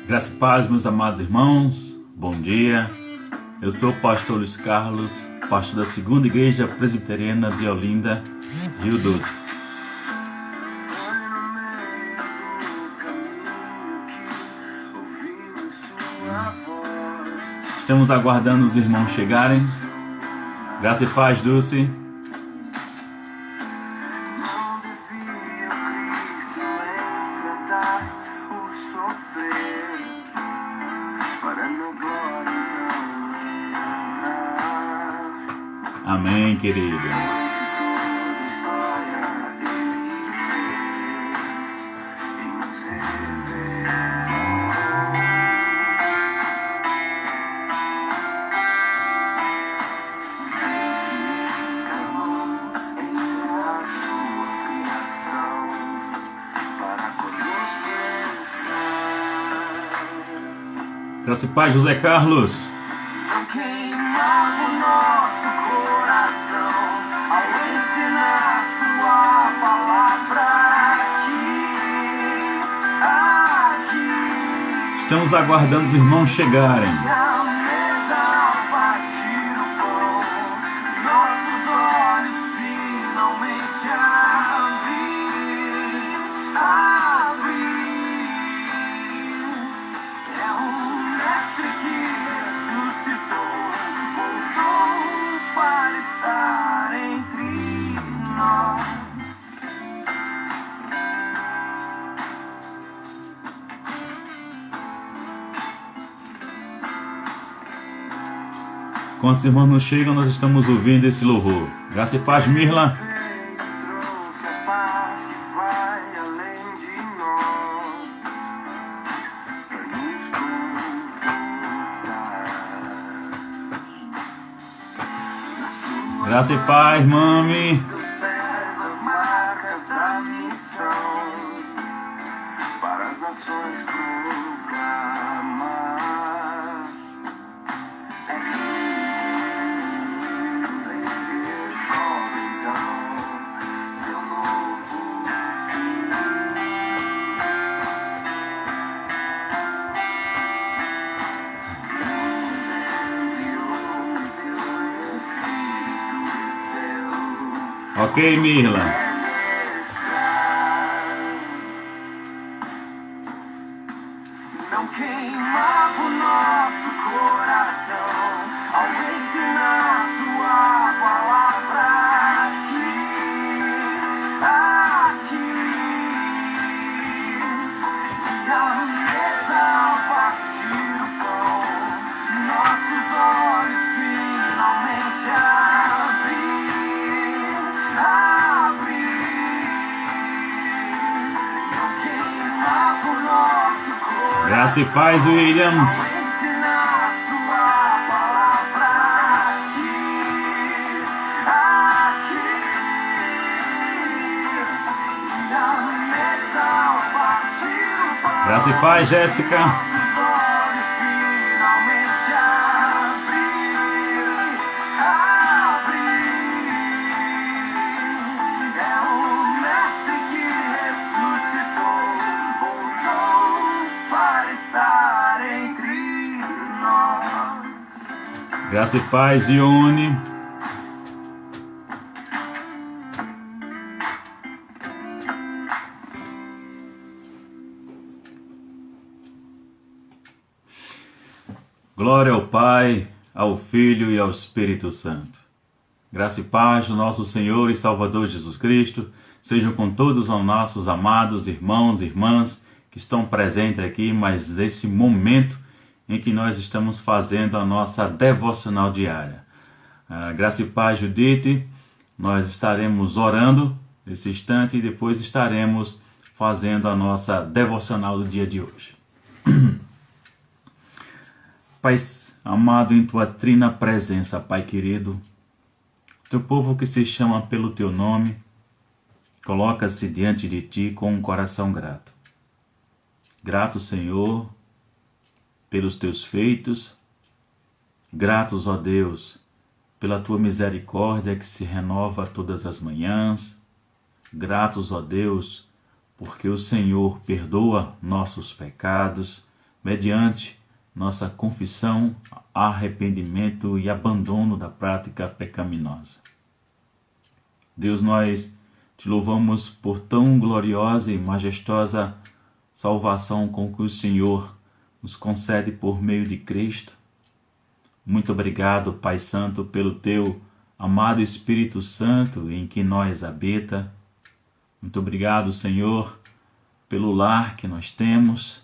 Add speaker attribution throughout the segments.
Speaker 1: Graça e paz, meus amados irmãos, bom dia. Eu sou o pastor Luiz Carlos, pastor da Segunda Igreja Presbiteriana de Olinda, Rio Doce. Estamos aguardando os irmãos chegarem. Graça e paz, Dulce. Amém, querido. Graça e paz, José Carlos. Estamos aguardando os irmãos chegarem. Enquanto os irmãos não chegam, nós estamos ouvindo esse louvor. Graça e paz, Mirla. Graça e paz, mami. Ok, Mirla. Não queimava o nosso coração ao ensinar sua palavra aqui. E a mesa ao partir o pão, nossos olhos finalmente abriram. Graça e paz, Williams. Graça e paz, Jéssica. Graça e paz, Ione. Glória ao Pai, ao Filho e ao Espírito Santo. Graça e paz do nosso Senhor e Salvador Jesus Cristo sejam com todos os nossos amados irmãos e irmãs que estão presentes aqui, mas nesse momento em que nós estamos fazendo a nossa devocional diária. Graça e paz, Judite. Nós estaremos orando nesse instante e depois estaremos fazendo a nossa devocional do dia de hoje. Pai amado, em tua trina presença, Pai querido, teu povo que se chama pelo teu nome, coloca-se diante de ti com um coração grato. Grato, Senhor, pelos teus feitos, gratos, ó Deus, pela tua misericórdia que se renova todas as manhãs, gratos, ó Deus, porque o Senhor perdoa nossos pecados, mediante nossa confissão, arrependimento e abandono da prática pecaminosa. Deus, nós te louvamos por tão gloriosa e majestosa salvação com que o Senhor nos concede por meio de Cristo. Muito obrigado, Pai Santo, pelo teu amado Espírito Santo em que nós habita. Muito obrigado, Senhor, pelo lar que nós temos,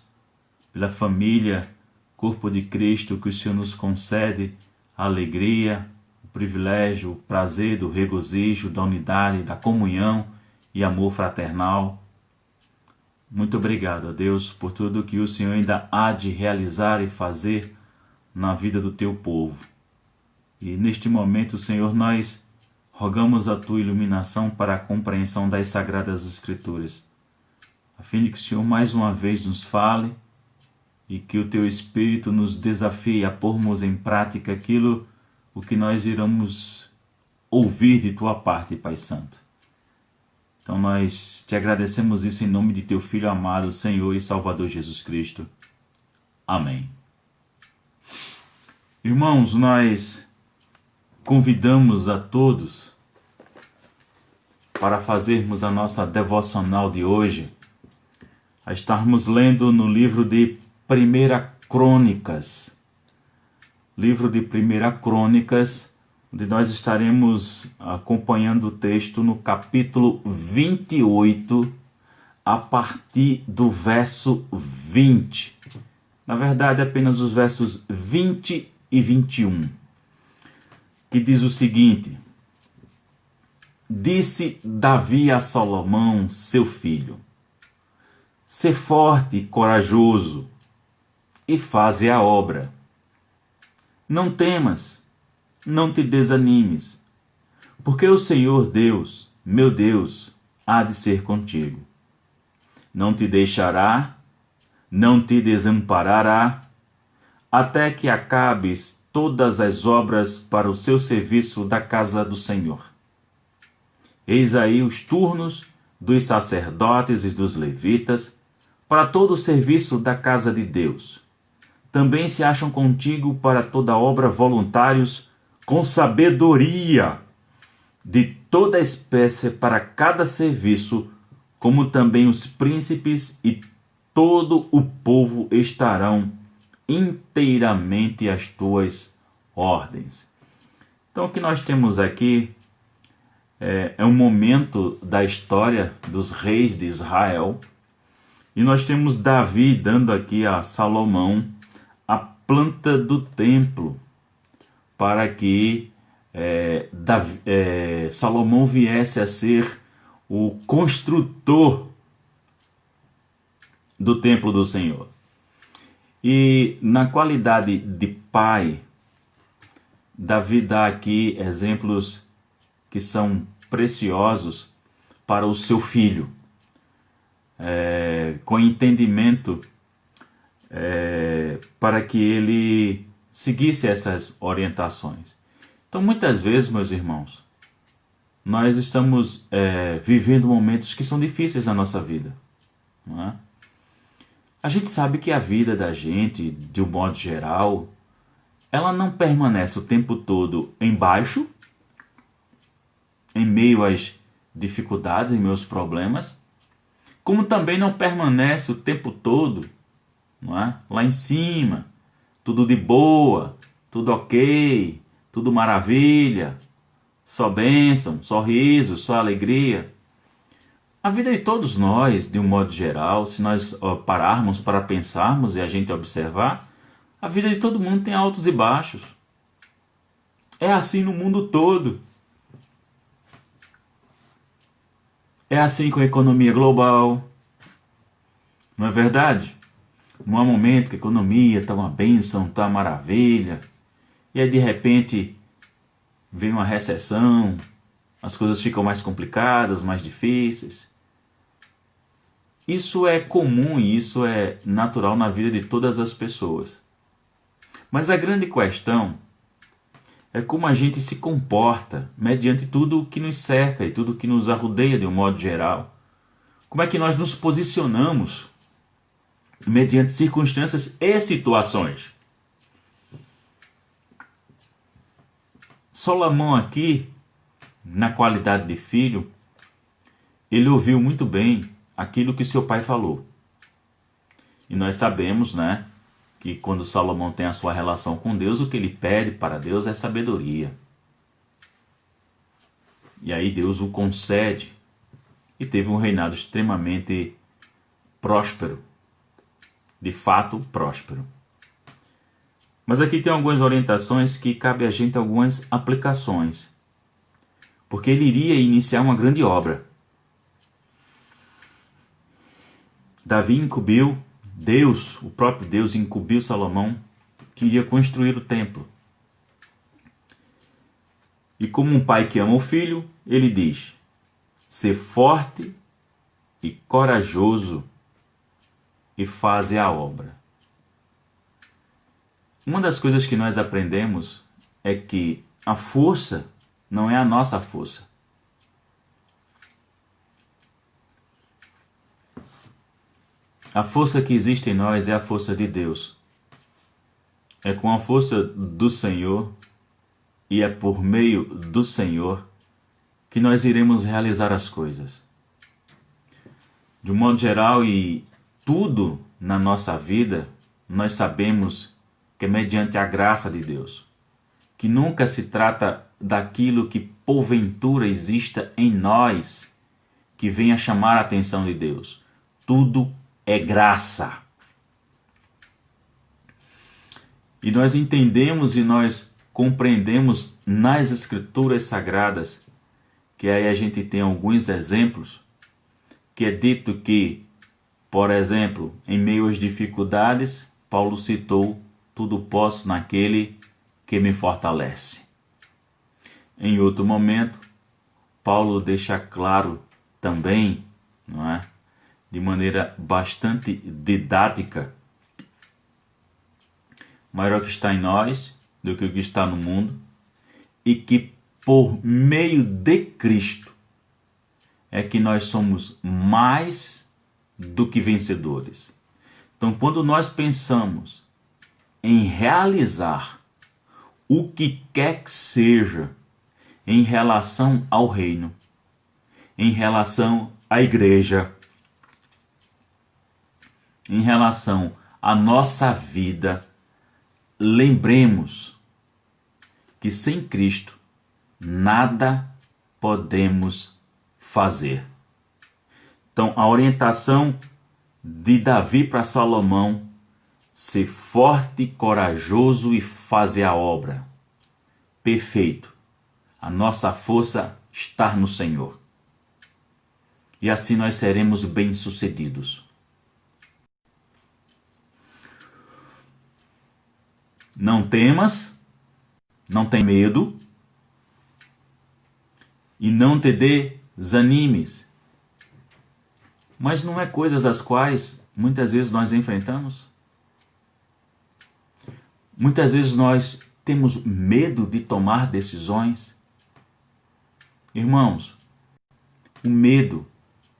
Speaker 1: pela família, corpo de Cristo que o Senhor nos concede, a alegria, o privilégio, o prazer do regozijo, da unidade, da comunhão e amor fraternal. Muito obrigado, a Deus, por tudo que o Senhor ainda há de realizar e fazer na vida do teu povo. E neste momento, Senhor, nós rogamos a tua iluminação para a compreensão das Sagradas Escrituras, a fim de que o Senhor mais uma vez nos fale e que o teu Espírito nos desafie a pormos em prática aquilo o que nós iremos ouvir de tua parte, Pai Santo. Então nós te agradecemos isso em nome de teu Filho amado, Senhor e Salvador Jesus Cristo. Amém. Irmãos, nós convidamos a todos para fazermos a nossa devocional de hoje, a estarmos lendo no livro de 1 Crônicas. Livro de 1 Crônicas, onde nós estaremos acompanhando o texto no capítulo 28, a partir do verso 20. Na verdade, apenas os versos 20 e 21, que diz o seguinte: Disse Davi a Salomão, seu filho: Sê forte e corajoso, e faze a obra. Não temas, não te desanimes, porque o Senhor Deus, meu Deus, há de ser contigo. Não te deixará, não te desamparará, até que acabes todas as obras para o seu serviço da casa do Senhor. Eis aí os turnos dos sacerdotes e dos levitas para todo o serviço da casa de Deus. Também se acham contigo para toda obra voluntários com sabedoria, de toda espécie para cada serviço, como também os príncipes e todo o povo estarão inteiramente às tuas ordens. Então o que nós temos aqui é um momento da história dos reis de Israel, e nós temos Davi dando aqui a Salomão a planta do templo, para que Salomão viesse a ser o construtor do templo do Senhor. E na qualidade de pai, Davi dá aqui exemplos que são preciosos para o seu filho, com entendimento, para que ele seguisse essas orientações. Então, muitas vezes, meus irmãos, nós estamos vivendo momentos que são difíceis na nossa vida, não é? A gente sabe que a vida da gente, de um modo geral, ela não permanece o tempo todo embaixo, em meio às dificuldades, em meus problemas, como também não permanece o tempo todo, não é? Lá em cima, tudo de boa, tudo ok, tudo maravilha, só bênção, só riso, só alegria. A vida de todos nós, de um modo geral, se nós pararmos para pensarmos e a gente observar, a vida de todo mundo tem altos e baixos. É assim no mundo todo. É assim com a economia global. Não é verdade? Não há momento que a economia está uma bênção, está uma maravilha, e aí de repente vem uma recessão, as coisas ficam mais complicadas, mais difíceis. Isso é comum e isso é natural na vida de todas as pessoas. Mas a grande questão é como a gente se comporta mediante tudo o que nos cerca e tudo o que nos arrodeia de um modo geral. Como é que nós nos posicionamos mediante circunstâncias e situações. Salomão aqui, na qualidade de filho, ele ouviu muito bem aquilo que seu pai falou. E nós sabemos, né, que quando Salomão tem a sua relação com Deus, o que ele pede para Deus é sabedoria. E aí Deus o concede e teve um reinado extremamente próspero. De fato, próspero. Mas aqui tem algumas orientações que cabe a gente algumas aplicações. Porque ele iria iniciar uma grande obra. Davi incumbiu, Deus, o próprio Deus incumbiu Salomão que iria construir o templo. E como um pai que ama o filho, ele diz: ser forte e corajoso e faze a obra. Uma das coisas que nós aprendemos é que a força não é a nossa força. A força que existe em nós é a força de Deus. É com a força do Senhor e é por meio do Senhor que nós iremos realizar as coisas. De um modo geral, e tudo na nossa vida, nós sabemos que é mediante a graça de Deus. Que nunca se trata daquilo que porventura exista em nós que venha chamar a atenção de Deus. Tudo é graça. E nós entendemos e nós compreendemos nas Escrituras Sagradas, que aí a gente tem alguns exemplos, que é dito que, por exemplo, em meio às dificuldades, Paulo citou: tudo posso naquele que me fortalece. Em outro momento, Paulo deixa claro também, não é, de maneira bastante didática, maior que está em nós do que o que está no mundo, e que por meio de Cristo é que nós somos mais do que vencedores. Então, quando nós pensamos em realizar o que quer que seja em relação ao reino, em relação à igreja, em relação à nossa vida, lembremos que sem Cristo nada podemos fazer. Então, a orientação de Davi para Salomão: ser forte, corajoso e fazer a obra. Perfeito. A nossa força está no Senhor. E assim nós seremos bem-sucedidos. Não temas, não tenha medo e não te desanimes. Mas não é coisas as quais muitas vezes nós enfrentamos? Muitas vezes nós temos medo de tomar decisões. Irmãos, o medo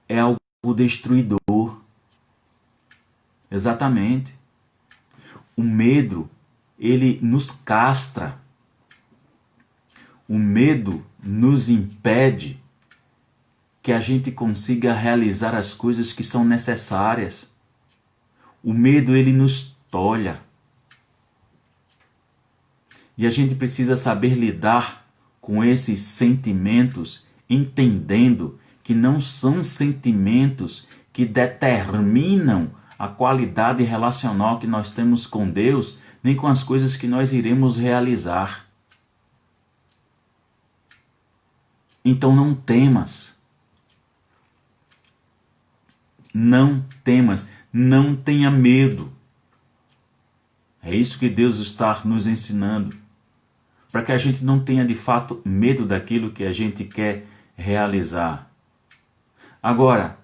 Speaker 1: é algo destruidor. Exatamente. O medo, ele nos castra. O medo nos impede que a gente consiga realizar as coisas que são necessárias. O medo, ele nos tolha. E a gente precisa saber lidar com esses sentimentos, entendendo que não são sentimentos que determinam a qualidade relacional que nós temos com Deus, nem com as coisas que nós iremos realizar. Então não temas. Não temas, não tenha medo. É isso que Deus está nos ensinando. Para que a gente não tenha de fato medo daquilo que a gente quer realizar. Agora,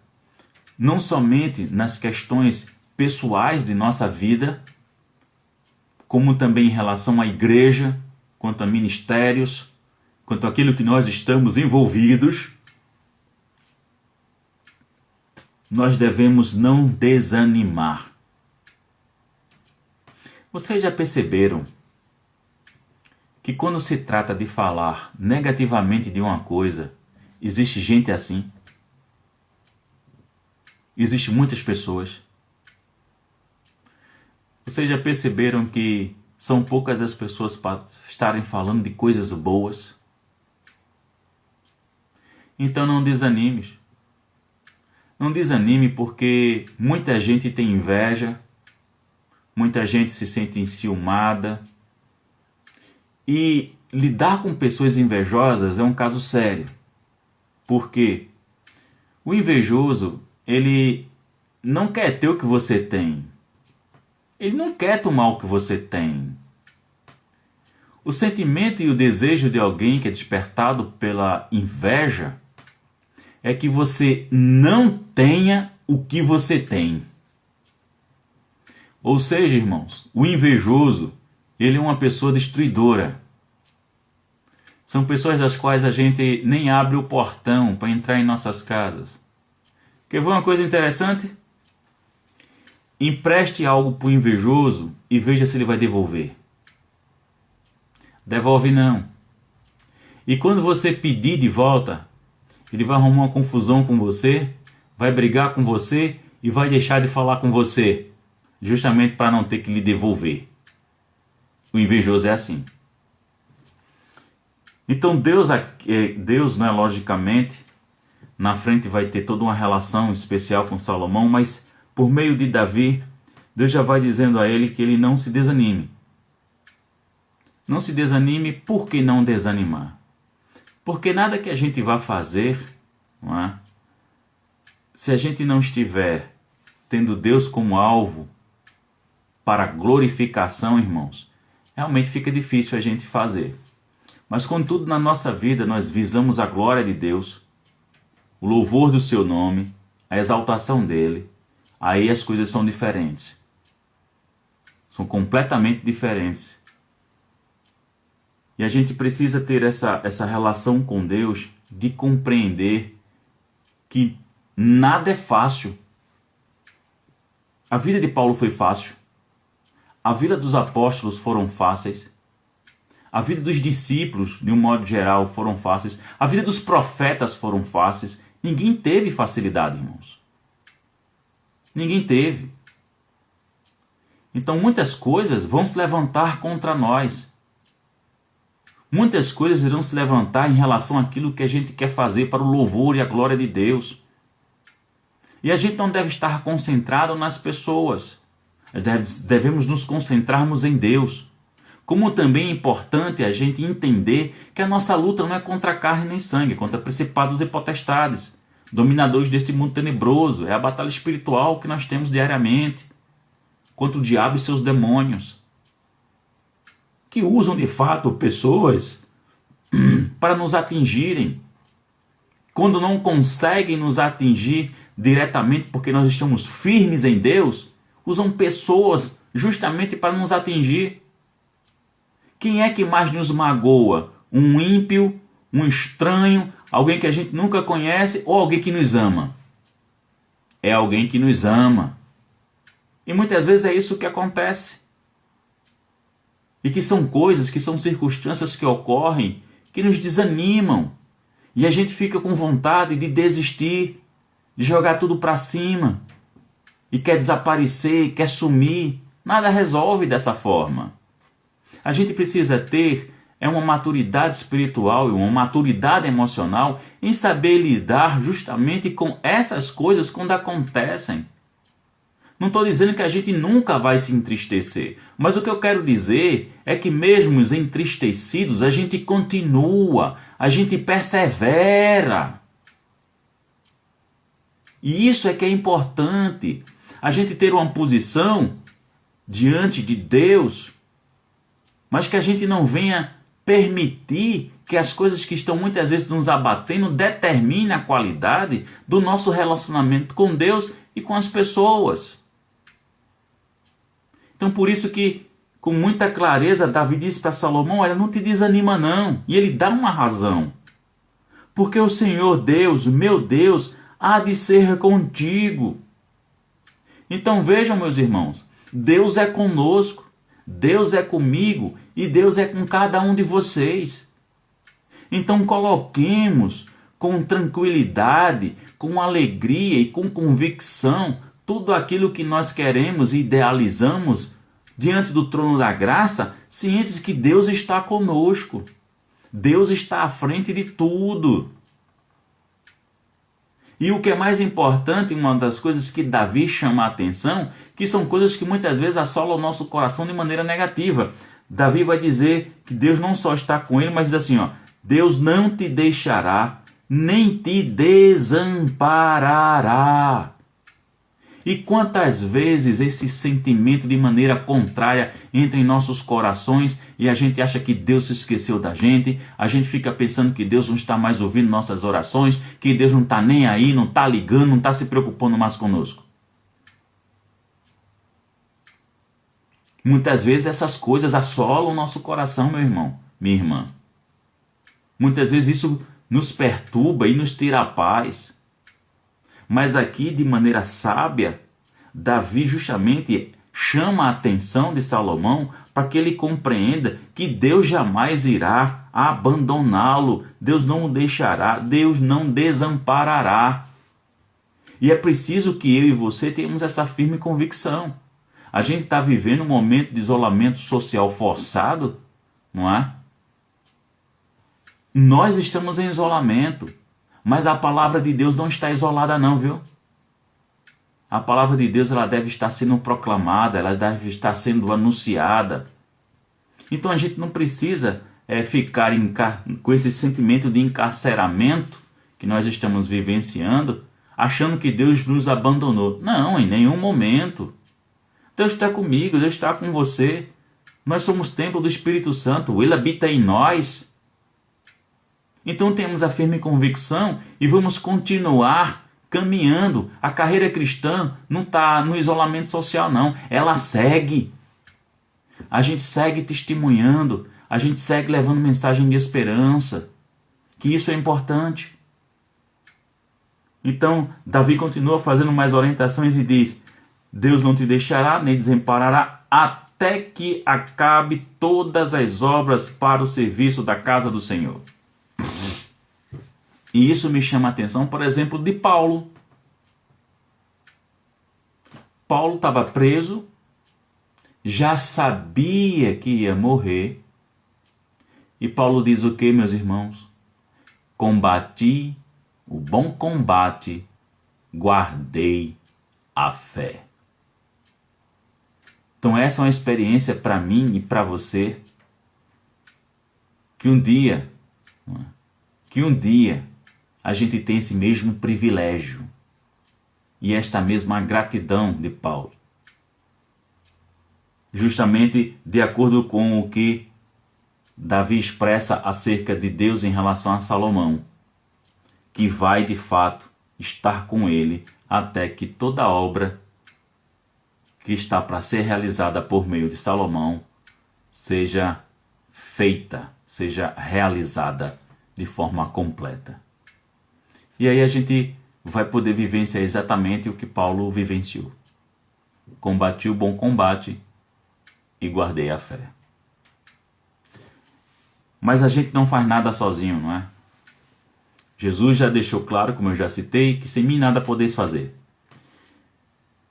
Speaker 1: não somente nas questões pessoais de nossa vida, como também em relação à igreja, quanto a ministérios, quanto àquilo que nós estamos envolvidos, nós devemos não desanimar. Vocês já perceberam que quando se trata de falar negativamente de uma coisa, existe gente assim? Existem muitas pessoas. Vocês já perceberam que são poucas as pessoas para estarem falando de coisas boas? Então não desanime. Não desanime porque muita gente tem inveja, muita gente se sente enciumada. E lidar com pessoas invejosas é um caso sério. Porque o invejoso, ele não quer ter o que você tem. Ele não quer tomar o que você tem. O sentimento e o desejo de alguém que é despertado pela inveja é que você não tenha o que você tem. Ou seja, irmãos, o invejoso, ele é uma pessoa destruidora. São pessoas das quais a gente nem abre o portão para entrar em nossas casas. Quer ver uma coisa interessante? Empreste algo para o invejoso e veja se ele vai devolver. Devolve não. E quando você pedir de volta, ele vai arrumar uma confusão com você, vai brigar com você e vai deixar de falar com você, justamente para não ter que lhe devolver. O invejoso é assim. Então Deus, né, logicamente, na frente vai ter toda uma relação especial com Salomão, mas por meio de Davi, Deus já vai dizendo a ele que ele não se desanime. Não se desanime, por que não desanimar? Porque nada que a gente vá fazer, não é? Se a gente não estiver tendo Deus como alvo para glorificação, irmãos, realmente fica difícil a gente fazer. Mas contudo, na nossa vida, nós visamos a glória de Deus, o louvor do seu nome, a exaltação dele. Aí as coisas são diferentes. São completamente diferentes. E a gente precisa ter essa relação com Deus de compreender que nada é fácil. A vida de Paulo foi fácil. A vida dos apóstolos foram fáceis. A vida dos discípulos, de um modo geral, foram fáceis. A vida dos profetas foram fáceis. Ninguém teve facilidade, irmãos. Ninguém teve. Então muitas coisas vão se levantar contra nós. Muitas coisas irão se levantar em relação àquilo que a gente quer fazer para o louvor e a glória de Deus. E a gente não deve estar concentrado nas pessoas. Devemos nos concentrarmos em Deus. Como também é importante a gente entender que a nossa luta não é contra carne nem sangue, é contra principados e potestades, dominadores deste mundo tenebroso. É a batalha espiritual que nós temos diariamente contra o diabo e seus demônios, que usam de fato pessoas para nos atingirem. Quando não conseguem nos atingir diretamente porque nós estamos firmes em Deus, usam pessoas justamente para nos atingir. Quem é que mais nos magoa? Um ímpio, um estranho, alguém que a gente nunca conhece ou alguém que nos ama? É alguém que nos ama. E muitas vezes é isso que acontece. E que são coisas, que são circunstâncias que ocorrem, que nos desanimam. E a gente fica com vontade de desistir, de jogar tudo para cima. E quer desaparecer, quer sumir. Nada resolve dessa forma. A gente precisa ter uma maturidade espiritual e uma maturidade emocional em saber lidar justamente com essas coisas quando acontecem. Não estou dizendo que a gente nunca vai se entristecer, mas o que eu quero dizer é que mesmo entristecidos, a gente continua, a gente persevera. E isso é que é importante, a gente ter uma posição diante de Deus, mas que a gente não venha permitir que as coisas que estão muitas vezes nos abatendo determinem a qualidade do nosso relacionamento com Deus e com as pessoas. Então por isso que, com muita clareza, Davi disse para Salomão, olha, não te desanima não. E ele dá uma razão. Porque o Senhor Deus, meu Deus, há de ser contigo. Então vejam, meus irmãos, Deus é conosco. Deus é comigo e Deus é com cada um de vocês. Então coloquemos com tranquilidade, com alegria e com convicção tudo aquilo que nós queremos e idealizamos diante do trono da graça, cientes que Deus está conosco. Deus está à frente de tudo. E o que é mais importante, uma das coisas que Davi chama a atenção, que são coisas que muitas vezes assolam o nosso coração de maneira negativa. Davi vai dizer que Deus não só está com ele, mas diz assim, Deus não te deixará, nem te desamparará. E quantas vezes esse sentimento de maneira contrária entra em nossos corações e a gente acha que Deus se esqueceu da gente, a gente fica pensando que Deus não está mais ouvindo nossas orações, que Deus não está nem aí, não está ligando, não está se preocupando mais conosco. Muitas vezes essas coisas assolam o nosso coração, meu irmão, minha irmã. Muitas vezes isso nos perturba e nos tira a paz. Mas aqui, de maneira sábia, Davi justamente chama a atenção de Salomão para que ele compreenda que Deus jamais irá abandoná-lo, Deus não o deixará, Deus não desamparará. E é preciso que eu e você tenhamos essa firme convicção. A gente está vivendo um momento de isolamento social forçado, não é? Nós estamos em isolamento. Mas a palavra de Deus não está isolada não, viu? A palavra de Deus ela deve estar sendo proclamada, ela deve estar sendo anunciada. Então a gente não precisa ficar com esse sentimento de encarceramento que nós estamos vivenciando, achando que Deus nos abandonou. Não, em nenhum momento. Deus está comigo, Deus está com você. Nós somos templo do Espírito Santo, Ele habita em nós. Então temos a firme convicção e vamos continuar caminhando. A carreira cristã não está no isolamento social, não. Ela segue. A gente segue testemunhando. A gente segue levando mensagem de esperança. Que isso é importante. Então, Davi continua fazendo mais orientações e diz: Deus não te deixará, nem desamparará, até que acabe todas as obras para o serviço da casa do Senhor. E isso me chama a atenção, por exemplo, de Paulo. Paulo estava preso, já sabia que ia morrer. E Paulo diz o que, meus irmãos? Combati o bom combate, guardei a fé. Então essa é uma experiência para mim e para você, que um dia a gente tem esse mesmo privilégio e esta mesma gratidão de Paulo. Justamente de acordo com o que Davi expressa acerca de Deus em relação a Salomão, que vai de fato estar com ele até que toda obra que está para ser realizada por meio de Salomão seja feita, seja realizada de forma completa. E aí a gente vai poder vivenciar exatamente o que Paulo vivenciou. Combati o bom combate e guardei a fé. Mas a gente não faz nada sozinho, não é? Jesus já deixou claro, como eu já citei, que sem mim nada podeis fazer.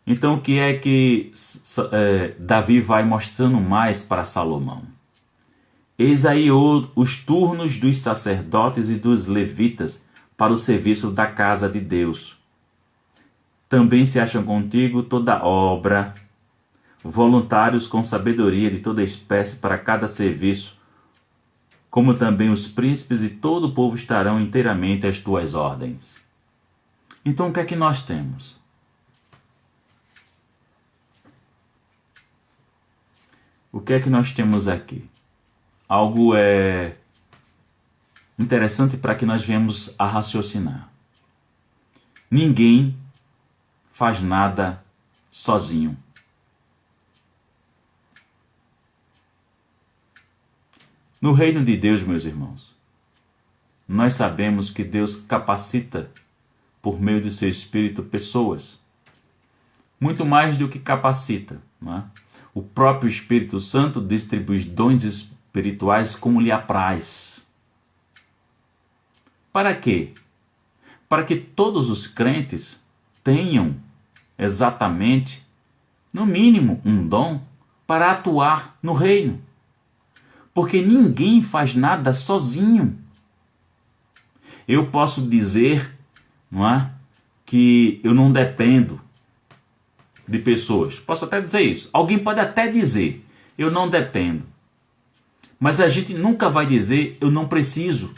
Speaker 1: Então o que é que Davi vai mostrando mais para Salomão? Eis aí os turnos dos sacerdotes e dos levitas para o serviço da casa de Deus. Também se acham contigo toda obra, voluntários com sabedoria de toda espécie para cada serviço, como também os príncipes e todo o povo estarão inteiramente às tuas ordens. Então o que é que nós temos? O que é que nós temos aqui? Algo interessante para que nós venhamos a raciocinar. Ninguém faz nada sozinho. No reino de Deus, meus irmãos, nós sabemos que Deus capacita, por meio do seu Espírito, pessoas. Muito mais do que capacita, não é? O próprio Espírito Santo distribui dons espirituais como lhe apraz. Para quê? Para que todos os crentes tenham exatamente, no mínimo, um dom para atuar no reino. Porque ninguém faz nada sozinho. Eu posso dizer, não é, que eu não dependo de pessoas. Posso até dizer isso. Alguém pode até dizer, eu não dependo. Mas a gente nunca vai dizer, eu não preciso.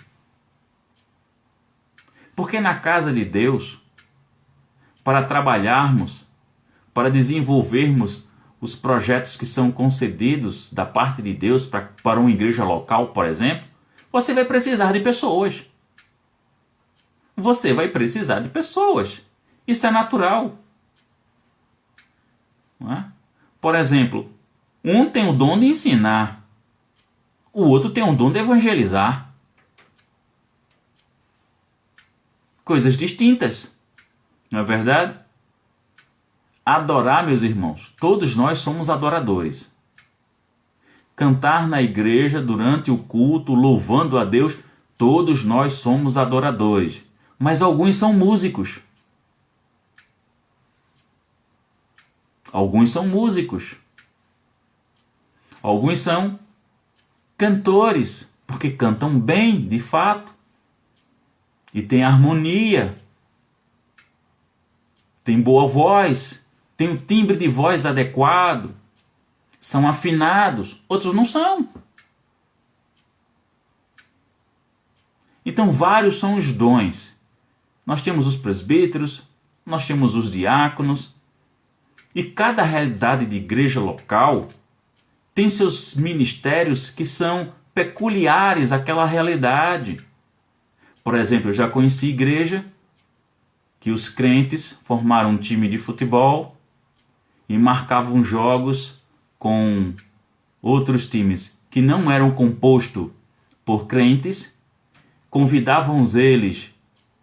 Speaker 1: Porque na casa de Deus, para trabalharmos, para desenvolvermos os projetos que são concedidos da parte de Deus para uma igreja local, por exemplo, você vai precisar de pessoas. Você vai precisar de pessoas. Isso é natural. Não é? Por exemplo, um tem o dom de ensinar, o outro tem o dom de evangelizar. Coisas distintas, não é verdade? Adorar, meus irmãos, todos nós somos adoradores. Cantar na igreja durante o culto, louvando a Deus, todos nós somos adoradores. Mas alguns são músicos. Alguns são músicos. Alguns são cantores, porque cantam bem, de fato. E tem harmonia. Tem boa voz. Tem um timbre de voz adequado. São afinados. Outros não são. Então, vários são os dons. Nós temos os presbíteros, nós temos os diáconos. E cada realidade de igreja local tem seus ministérios que são peculiares àquela realidade. Por exemplo, eu já conheci igreja que os crentes formaram um time de futebol e marcavam jogos com outros times que não eram compostos por crentes, convidavam eles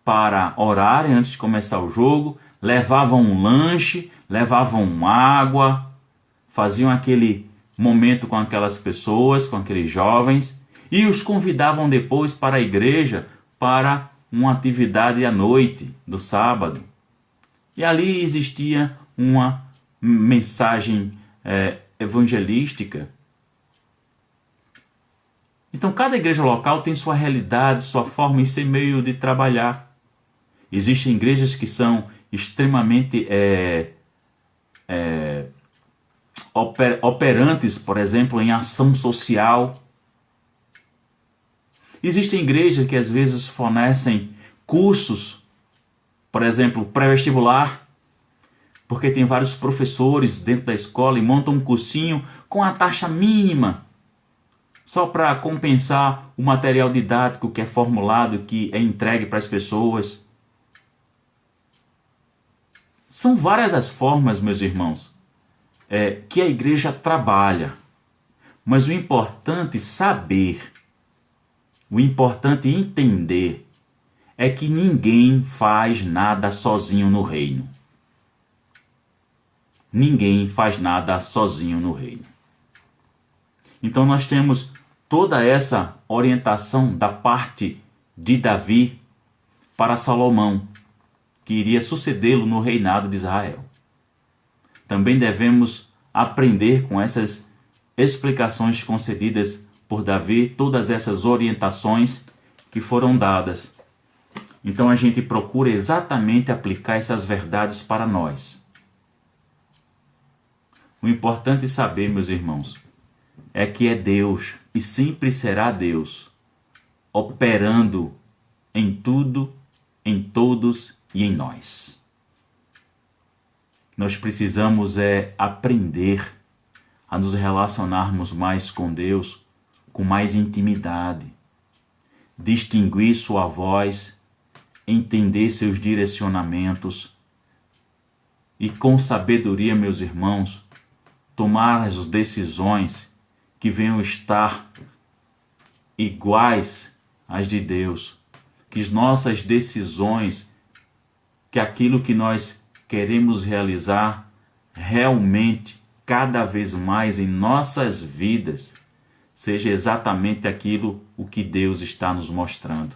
Speaker 1: para orarem antes de começar o jogo, levavam um lanche, levavam água, faziam aquele momento com aquelas pessoas, com aqueles jovens, e os convidavam depois para a igreja para uma atividade à noite do sábado. E ali existia uma mensagem evangelística. Então cada igreja local tem sua realidade, sua forma e seu meio de trabalhar. Existem igrejas que são extremamente operantes, por exemplo, em ação social. Existem igrejas que às vezes fornecem cursos, por exemplo, pré-vestibular, porque tem vários professores dentro da escola e montam um cursinho com a taxa mínima, só para compensar o material didático que é formulado, que é entregue para as pessoas. São várias as formas, meus irmãos, que a igreja trabalha. Mas o importante saber, o importante entender, é que ninguém faz nada sozinho no reino. Ninguém faz nada sozinho no reino. Então nós temos toda essa orientação da parte de Davi para Salomão, que iria sucedê-lo no reinado de Israel. Também devemos aprender com essas explicações concedidas por Davi, todas essas orientações que foram dadas. Então a gente procura exatamente aplicar essas verdades para nós. O importante saber, meus irmãos, é que é Deus e sempre será Deus, operando em tudo, em todos e em nós. Nós precisamos aprender a nos relacionarmos mais com Deus, com mais intimidade, distinguir sua voz, entender seus direcionamentos e com sabedoria, meus irmãos, tomar as decisões que venham estar iguais às de Deus, que as nossas decisões, que aquilo que nós queremos realizar realmente cada vez mais em nossas vidas seja exatamente aquilo o que Deus está nos mostrando.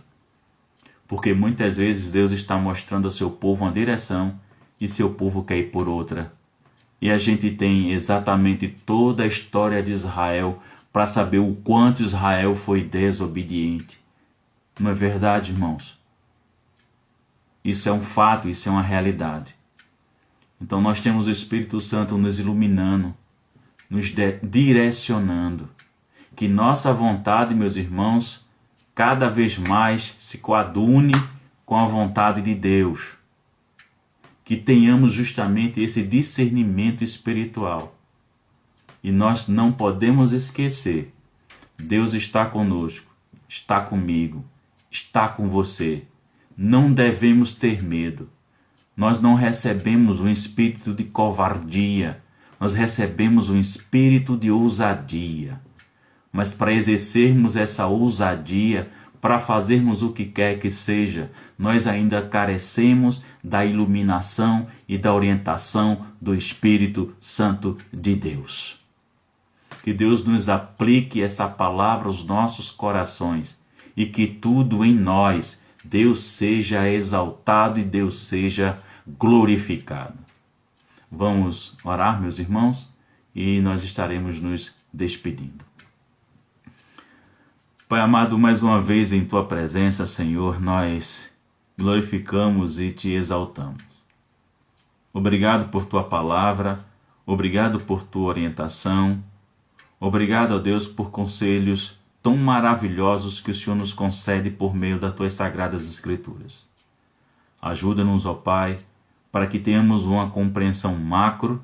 Speaker 1: Porque muitas vezes Deus está mostrando ao seu povo uma direção e seu povo quer ir por outra. E a gente tem exatamente toda a história de Israel para saber o quanto Israel foi desobediente. Não é verdade, irmãos? Isso é um fato, isso é uma realidade. Então nós temos o Espírito Santo nos iluminando, nos direcionando. Que nossa vontade, meus irmãos, cada vez mais se coadune com a vontade de Deus. Que tenhamos justamente esse discernimento espiritual. E nós não podemos esquecer, Deus está conosco, está comigo, está com você. Não devemos ter medo. Nós não recebemos um espírito de covardia, nós recebemos um espírito de ousadia. Mas para exercermos essa ousadia, para fazermos o que quer que seja, nós ainda carecemos da iluminação e da orientação do Espírito Santo de Deus. Que Deus nos aplique essa palavra aos nossos corações e que tudo em nós, Deus seja exaltado e Deus seja glorificado. Vamos orar, meus irmãos, e nós estaremos nos despedindo. Pai amado, mais uma vez em Tua presença, Senhor, nós glorificamos e Te exaltamos. Obrigado por Tua palavra, obrigado por Tua orientação, obrigado, ó Deus, por conselhos tão maravilhosos que o Senhor nos concede por meio das Tuas sagradas Escrituras. Ajuda-nos, ó Pai, para que tenhamos uma compreensão macro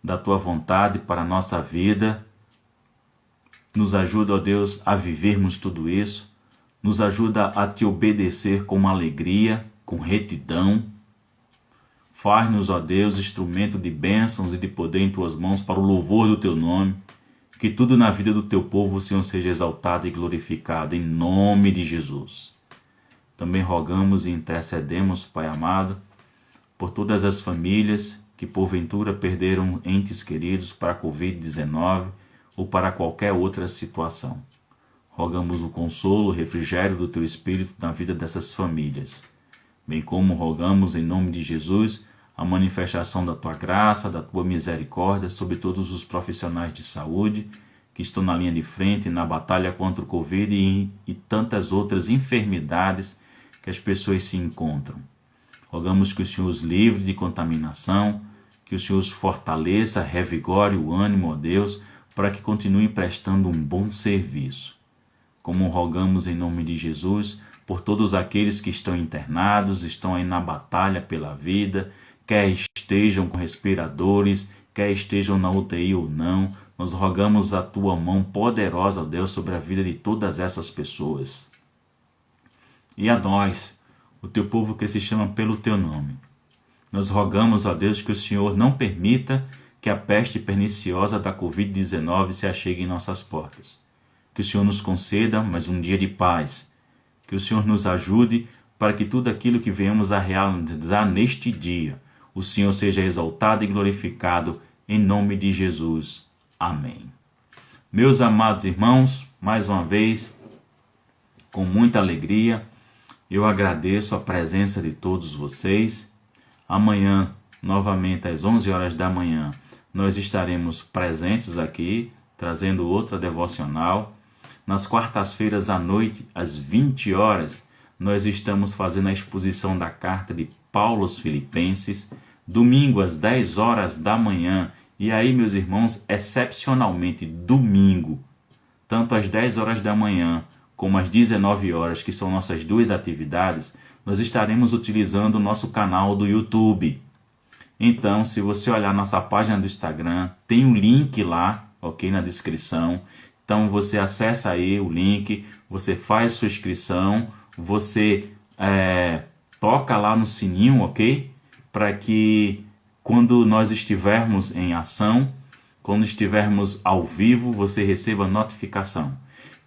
Speaker 1: da Tua vontade para a nossa vida. Nos ajuda, ó Deus, a vivermos tudo isso. Nos ajuda a Te obedecer com alegria, com retidão. Faz-nos, ó Deus, instrumento de bênçãos e de poder em Tuas mãos para o louvor do Teu nome. Que tudo na vida do Teu povo, Senhor, seja exaltado e glorificado, em nome de Jesus. Também rogamos e intercedemos, Pai amado, por todas as famílias que porventura perderam entes queridos para a Covid-19 ou para qualquer outra situação. Rogamos o consolo, o refrigério do Teu Espírito na vida dessas famílias, bem como rogamos em nome de Jesus a manifestação da Tua graça, da Tua misericórdia sobre todos os profissionais de saúde que estão na linha de frente na batalha contra o Covid e tantas outras enfermidades que as pessoas se encontram. Rogamos que o Senhor os livre de contaminação, que o Senhor os fortaleça, revigore o ânimo, ó Deus, para que continue prestando um bom serviço. Como rogamos em nome de Jesus, por todos aqueles que estão internados, estão aí na batalha pela vida, quer estejam com respiradores, quer estejam na UTI ou não, nós rogamos a Tua mão poderosa, ó Deus, sobre a vida de todas essas pessoas. E a nós, o Teu povo que se chama pelo Teu nome, nós rogamos, ó Deus, que o Senhor não permita que a peste perniciosa da Covid-19 se achegue em nossas portas. Que o Senhor nos conceda mais um dia de paz. Que o Senhor nos ajude para que tudo aquilo que venhamos a realizar neste dia, o Senhor seja exaltado e glorificado em nome de Jesus. Amém. Meus amados irmãos, mais uma vez, com muita alegria, eu agradeço a presença de todos vocês. Amanhã, novamente às 11 horas da manhã, nós estaremos presentes aqui, trazendo outra devocional. Nas quartas-feiras à noite, às 20 horas, nós estamos fazendo a exposição da carta de Paulo aos Filipenses. Domingo, às 10 horas da manhã. E aí, meus irmãos, excepcionalmente, domingo, tanto às 10 horas da manhã, como às 19 horas, que são nossas duas atividades, nós estaremos utilizando o nosso canal do YouTube. Então, se você olhar nossa página do Instagram, tem um link lá, ok, na descrição. Então, você acessa aí o link, você faz sua inscrição, você toca lá no sininho, ok? Para que quando nós estivermos em ação, quando estivermos ao vivo, você receba notificação.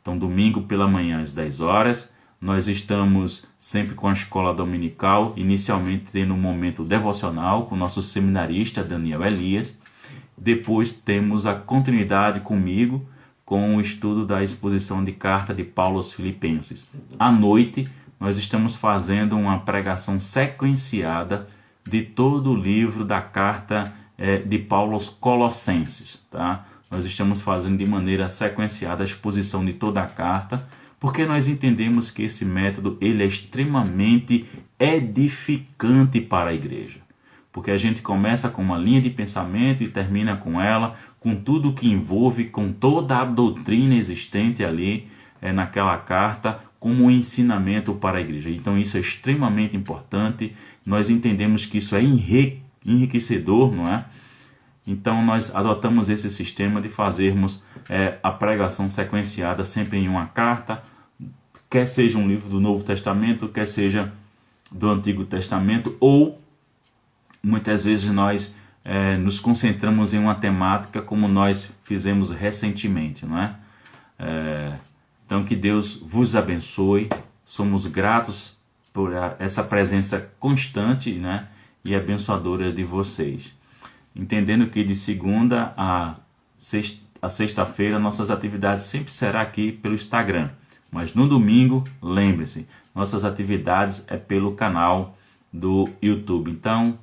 Speaker 1: Então, domingo pela manhã às 10 horas, nós estamos sempre com a escola dominical, inicialmente tendo um momento devocional com o nosso seminarista Daniel Elias. depois temos a continuidade comigo com o estudo da exposição de carta de Paulo aos Filipenses. À noite, nós estamos fazendo uma pregação sequenciada de todo o livro da carta de Paulo aos Colossenses, tá? Nós estamos fazendo de maneira sequenciada a exposição de toda a carta, porque nós entendemos que esse método ele é extremamente edificante para a igreja. Porque a gente começa com uma linha de pensamento e termina com ela, com tudo que envolve, com toda a doutrina existente ali naquela carta, como um ensinamento para a igreja. Então isso é extremamente importante, nós entendemos que isso é enriquecedor, não é? Então nós adotamos esse sistema de fazermos a pregação sequenciada sempre em uma carta, quer seja um livro do Novo Testamento, quer seja do Antigo Testamento, ou muitas vezes nós nos concentramos em uma temática como nós fizemos recentemente, não é? Então que Deus vos abençoe, somos gratos por essa presença constante, né, e abençoadora de vocês. Entendendo que de segunda a sexta-feira nossas atividades sempre serão aqui pelo Instagram. Mas no domingo, lembre-se, nossas atividades é pelo canal do YouTube. Então,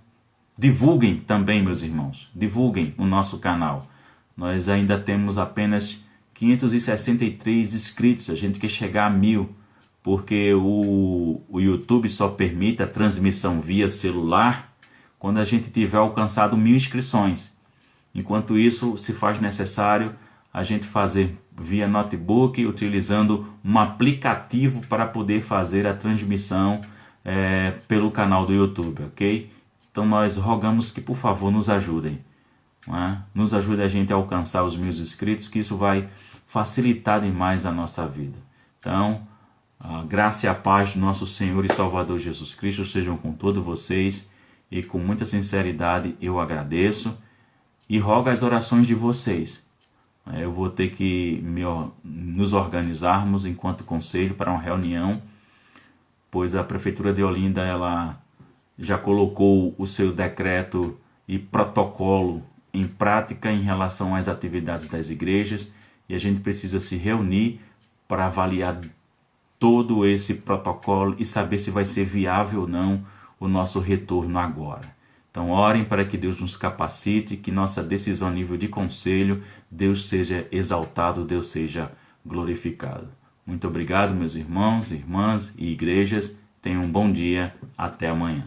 Speaker 1: divulguem também, meus irmãos, divulguem o nosso canal. Nós ainda temos apenas 563 inscritos, a gente quer chegar a 1000, porque o YouTube só permite a transmissão via celular quando a gente tiver alcançado 1000 inscrições. Enquanto isso, se faz necessário a gente fazer via notebook, utilizando um aplicativo para poder fazer a transmissão pelo canal do YouTube, ok? Então nós rogamos que, por favor, nos ajudem. Não é? Nos ajude a gente a alcançar os 1000 inscritos, que isso vai facilitar demais a nossa vida. Então, a graça e a paz do nosso Senhor e Salvador Jesus Cristo sejam com todos vocês, e com muita sinceridade eu agradeço e rogo as orações de vocês. Eu vou ter que nos organizarmos enquanto conselho para uma reunião, pois a Prefeitura de Olinda ela já colocou o seu decreto e protocolo em prática em relação às atividades das igrejas, e a gente precisa se reunir para avaliar todo esse protocolo e saber se vai ser viável ou não o nosso retorno agora. Então orem para que Deus nos capacite, que nossa decisão a nível de conselho, Deus seja exaltado, Deus seja glorificado. Muito obrigado, meus irmãos, irmãs e igrejas. Tenham um bom dia. Até amanhã.